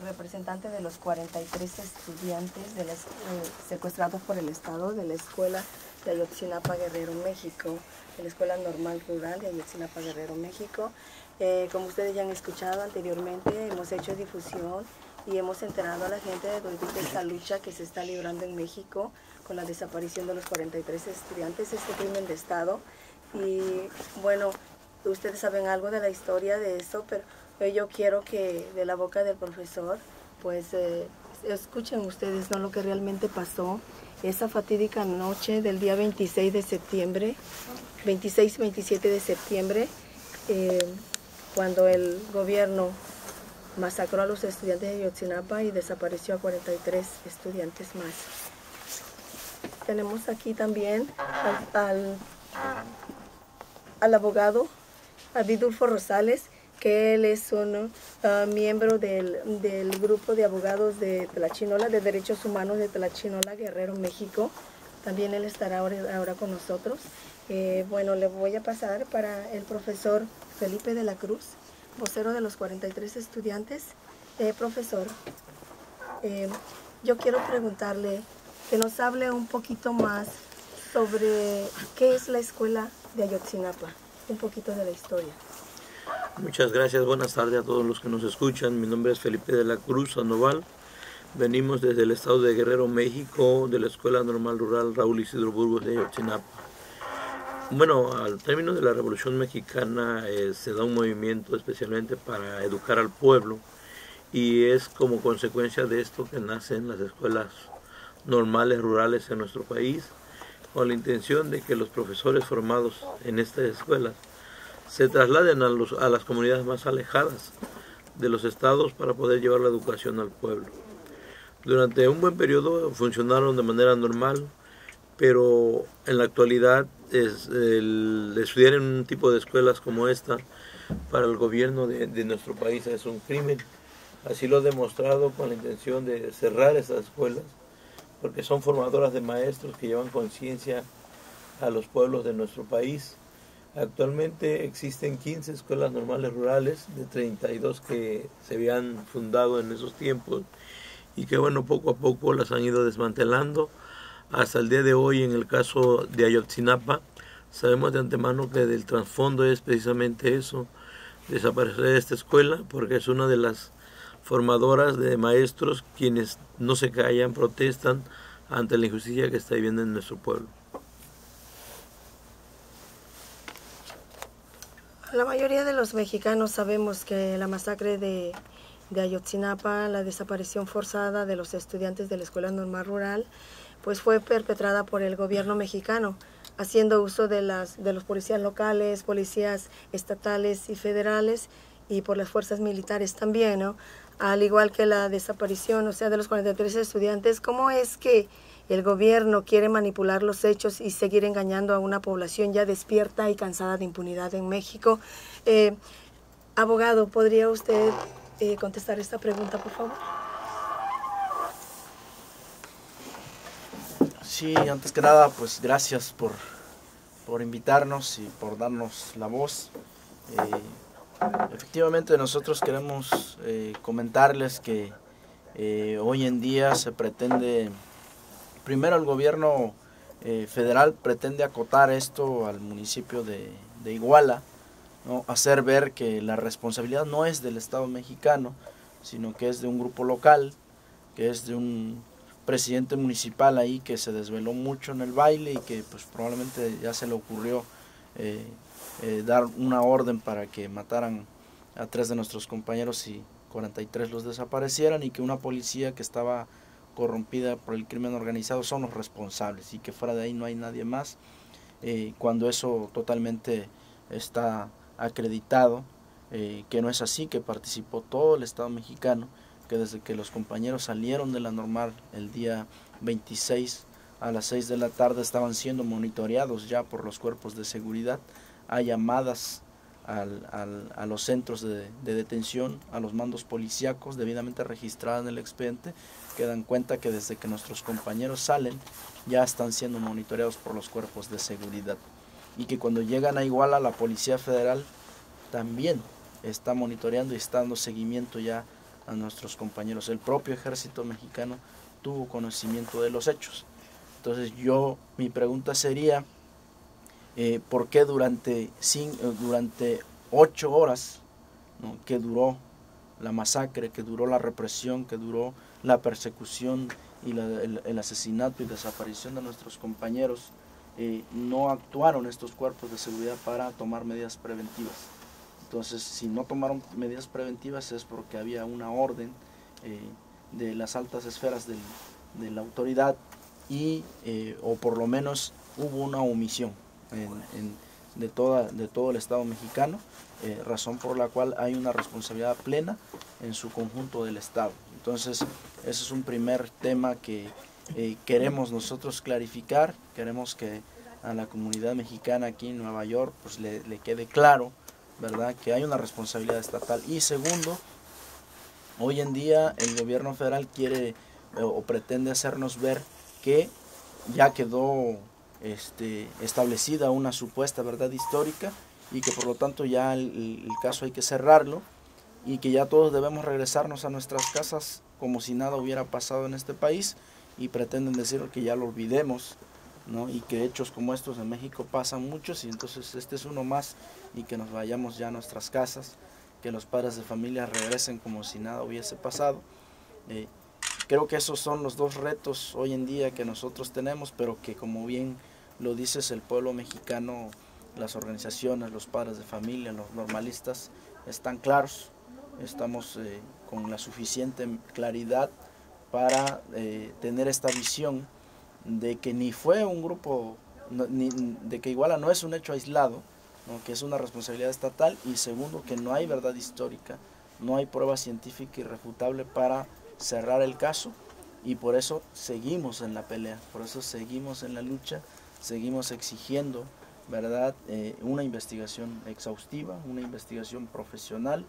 representante de los 43 estudiantes secuestrados por el Estado de la escuela de Ayotzinapa, Guerrero, México, de la Escuela Normal Rural de Ayotzinapa, Guerrero, México. Como ustedes ya han escuchado anteriormente, hemos hecho difusión y hemos enterado a la gente de esta lucha que se está librando en México con la desaparición de los 43 estudiantes, este crimen de Estado. Y bueno, ustedes saben algo de la historia de eso, pero yo quiero que de la boca del profesor, pues escuchen ustedes, ¿no?, lo que realmente pasó esa fatídica noche del día 26 de septiembre, 26 y 27 de septiembre, cuando el gobierno masacró a los estudiantes de Ayotzinapa y desapareció a 43 estudiantes más. Tenemos aquí también al abogado Vidulfo Rosales, que él es un miembro del grupo de abogados de Tlachinola, de Derechos Humanos de Tlachinola, Guerrero, México. También él estará ahora con nosotros. Bueno, le voy a pasar para el profesor Felipe de la Cruz, vocero de los 43 estudiantes. Profesor, yo quiero preguntarle que nos hable un poquito más sobre qué es la escuela de Ayotzinapa, un poquito de la historia. Muchas gracias, buenas tardes a todos los que nos escuchan. Mi nombre es Felipe de la Cruz Sandoval. Venimos desde el estado de Guerrero, México, de la Escuela Normal Rural Raúl Isidro Burgos de Ayotzinapa. Bueno, al término de la Revolución Mexicana se da un movimiento especialmente para educar al pueblo, y es como consecuencia de esto que nacen las escuelas normales rurales en nuestro país, con la intención de que los profesores formados en estas escuelas se trasladen a las comunidades más alejadas de los estados para poder llevar la educación al pueblo. Durante un buen periodo funcionaron de manera normal, pero en la actualidad el estudiar en un tipo de escuelas como esta para el gobierno de nuestro país es un crimen. Así lo ha demostrado con la intención de cerrar estas escuelas, porque son formadoras de maestros que llevan conciencia a los pueblos de nuestro país. Actualmente existen 15 escuelas normales rurales de 32 que se habían fundado en esos tiempos y que, bueno, poco a poco las han ido desmantelando. Hasta el día de hoy, en el caso de Ayotzinapa, sabemos de antemano que del trasfondo es precisamente eso, desaparecer esta escuela, porque es una de las formadoras de maestros quienes no se callan, protestan ante la injusticia que está viviendo en nuestro pueblo. La mayoría de los mexicanos sabemos que la masacre de Ayotzinapa, la desaparición forzada de los estudiantes de la Escuela Normal Rural, pues fue perpetrada por el gobierno mexicano, haciendo uso de los policías locales, policías estatales y federales, y por las fuerzas militares también, ¿no? Al igual que la desaparición, o sea, de los 43 estudiantes. ¿Cómo es que el gobierno quiere manipular los hechos y seguir engañando a una población ya despierta y cansada de impunidad en México? Abogado, ¿podría usted contestar esta pregunta, por favor? Sí, antes que nada, pues gracias por invitarnos y por darnos la voz. Efectivamente, nosotros queremos comentarles que hoy en día se pretende, primero el gobierno federal pretende acotar esto al municipio de Iguala, ¿no? Hacer ver que la responsabilidad no es del Estado mexicano, sino que es de un grupo local, que es de un presidente municipal ahí que se desveló mucho en el baile y que pues probablemente ya se le ocurrió dar una orden para que mataran a 3 de nuestros compañeros y 43 los desaparecieran, y que una policía que estaba corrompida por el crimen organizado son los responsables y que fuera de ahí no hay nadie más, cuando eso totalmente está acreditado, que no es así, que participó todo el Estado mexicano, que desde que los compañeros salieron de la normal el día 26 a las 6 de la tarde estaban siendo monitoreados ya por los cuerpos de seguridad. Hay llamadas a los centros de detención, a los mandos policíacos debidamente registradas en el expediente, que dan cuenta que desde que nuestros compañeros salen ya están siendo monitoreados por los cuerpos de seguridad, y que cuando llegan a Iguala la Policía Federal también está monitoreando y está dando seguimiento ya a nuestros compañeros. El propio ejército mexicano tuvo conocimiento de los hechos. Entonces mi pregunta sería, ¿por qué durante 8 horas, ¿no?, que duró la masacre, que duró la represión, que duró la persecución y el asesinato y desaparición de nuestros compañeros, no actuaron estos cuerpos de seguridad para tomar medidas preventivas? Entonces, si no tomaron medidas preventivas es porque había una orden de las altas esferas de la autoridad o por lo menos hubo una omisión de todo el Estado mexicano, razón por la cual hay una responsabilidad plena en su conjunto del Estado. Entonces, ese es un primer tema que queremos nosotros clarificar. Queremos que a la comunidad mexicana aquí en Nueva York pues le quede claro, ¿verdad?, que hay una responsabilidad estatal. Y segundo, hoy en día el gobierno federal quiere o pretende hacernos ver que ya quedó establecida una supuesta verdad histórica y que por lo tanto ya el caso hay que cerrarlo y que ya todos debemos regresarnos a nuestras casas como si nada hubiera pasado en este país, y pretenden decir que ya lo olvidemos, ¿no?, y que hechos como estos en México pasan muchos y entonces este es uno más, y que nos vayamos ya a nuestras casas, que los padres de familia regresen como si nada hubiese pasado. Creo que esos son los dos retos hoy en día que nosotros tenemos, pero que, como bien lo dices, el pueblo mexicano, las organizaciones, los padres de familia, los normalistas, están claros. Estamos con la suficiente claridad para tener esta visión de que ni fue un grupo, de que Iguala no es un hecho aislado, ¿no?, que es una responsabilidad estatal, y segundo, que no hay verdad histórica, no hay prueba científica irrefutable para cerrar el caso, y por eso seguimos en la pelea, por eso seguimos en la lucha, seguimos exigiendo, ¿verdad?, una investigación exhaustiva, una investigación profesional,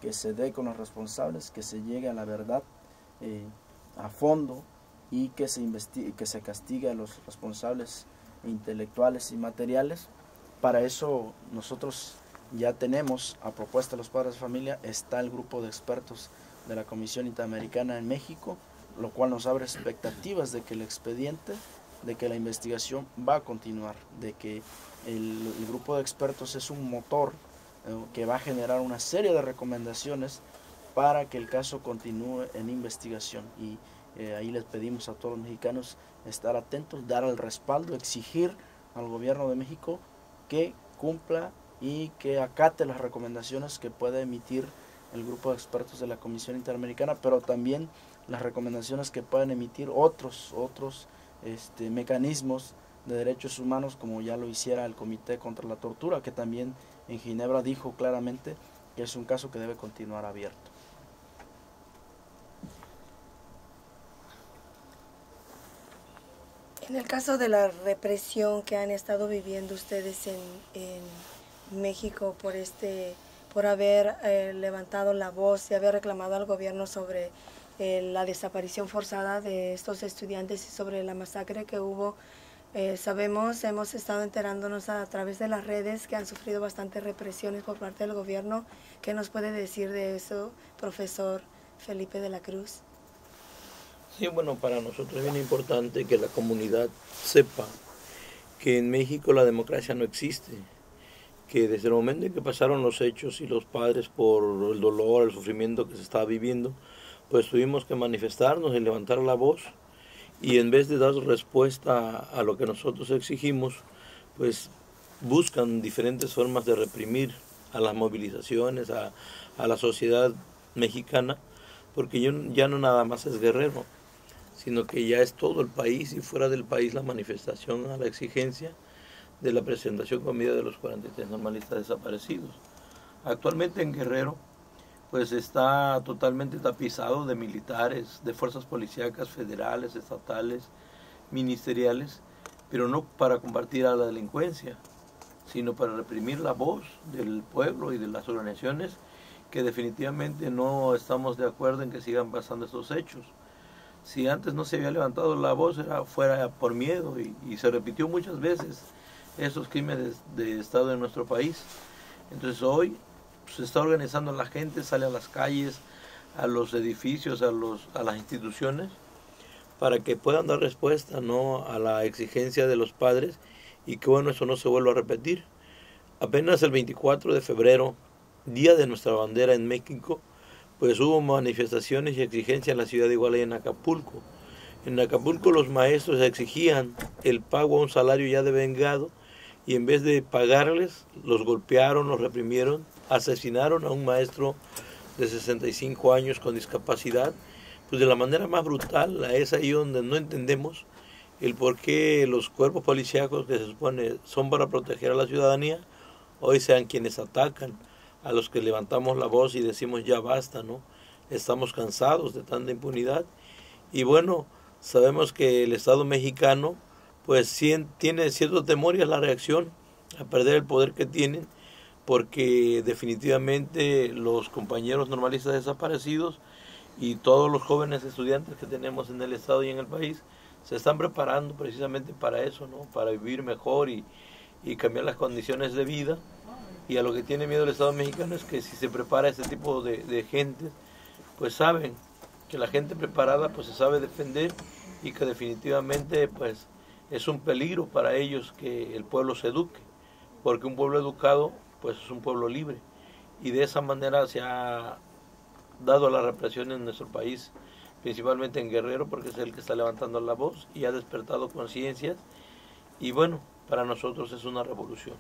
que se dé con los responsables, que se llegue a la verdad a fondo, y que se castigue a los responsables intelectuales y materiales. Para eso nosotros ya tenemos, a propuesta de los padres de familia, está el grupo de expertos de la Comisión Interamericana en México, lo cual nos abre expectativas de que el expediente, de que la investigación va a continuar, de que el grupo de expertos es un motor que va a generar una serie de recomendaciones para que el caso continúe en investigación. Y ahí les pedimos a todos los mexicanos estar atentos, dar el respaldo, exigir al gobierno de México que cumpla y que acate las recomendaciones que puede emitir el grupo de expertos de la Comisión Interamericana, pero también las recomendaciones que pueden emitir otros mecanismos de derechos humanos, como ya lo hiciera el Comité contra la Tortura, que también en Ginebra dijo claramente que es un caso que debe continuar abierto. En el caso de la represión que han estado viviendo ustedes en México por haber levantado la voz y haber reclamado al gobierno sobre la desaparición forzada de estos estudiantes y sobre la masacre que hubo, hemos estado enterándonos a través de las redes que han sufrido bastantes represiones por parte del gobierno. ¿Qué nos puede decir de eso, profesor Felipe de la Cruz? Sí, bueno, para nosotros es bien importante que la comunidad sepa que en México la democracia no existe, que desde el momento en que pasaron los hechos y los padres, por el dolor, el sufrimiento que se estaba viviendo, pues tuvimos que manifestarnos y levantar la voz, y en vez de dar respuesta a lo que nosotros exigimos, pues buscan diferentes formas de reprimir a las movilizaciones, a la sociedad mexicana, porque ya no nada más es Guerrero, sino que ya es todo el país, y fuera del país la manifestación a la exigencia de la presentación con vida de los 43 normalistas desaparecidos. Actualmente en Guerrero pues está totalmente tapizado de militares, de fuerzas policíacas federales, estatales, ministeriales, pero no para combatir a la delincuencia, sino para reprimir la voz del pueblo y de las organizaciones que definitivamente no estamos de acuerdo en que sigan pasando estos hechos. Si antes no se había levantado la voz, fuera por miedo, y se repitió muchas veces esos crímenes de Estado en nuestro país. Entonces hoy se está organizando la gente, sale a las calles a los edificios, a las instituciones, para que puedan dar respuesta, ¿no?, a la exigencia de los padres y que bueno, eso no se vuelva a repetir. Apenas el 24 de febrero, día de nuestra bandera en México, pues hubo manifestaciones y exigencias en la ciudad de Iguala y en Acapulco. En Acapulco los maestros exigían el pago a un salario ya devengado y en vez de pagarles, los golpearon, los reprimieron, asesinaron a un maestro de 65 años con discapacidad, pues de la manera más brutal. Es ahí donde no entendemos el por qué los cuerpos policíacos que se supone son para proteger a la ciudadanía, hoy sean quienes atacan a los que levantamos la voz y decimos ya basta, ¿no? Estamos cansados de tanta impunidad. Y bueno, sabemos que el Estado mexicano pues tiene cierto temor y a la reacción, a perder el poder que tienen, porque definitivamente los compañeros normalistas desaparecidos y todos los jóvenes estudiantes que tenemos en el Estado y en el país se están preparando precisamente para eso, ¿no? Para vivir mejor y cambiar las condiciones de vida. Y a lo que tiene miedo el Estado mexicano es que si se prepara este tipo de gente, pues saben que la gente preparada pues se sabe defender y que definitivamente pues es un peligro para ellos que el pueblo se eduque, porque un pueblo educado pues es un pueblo libre, y de esa manera se ha dado la represión en nuestro país, principalmente en Guerrero, porque es el que está levantando la voz y ha despertado conciencias, y bueno, para nosotros es una revolución.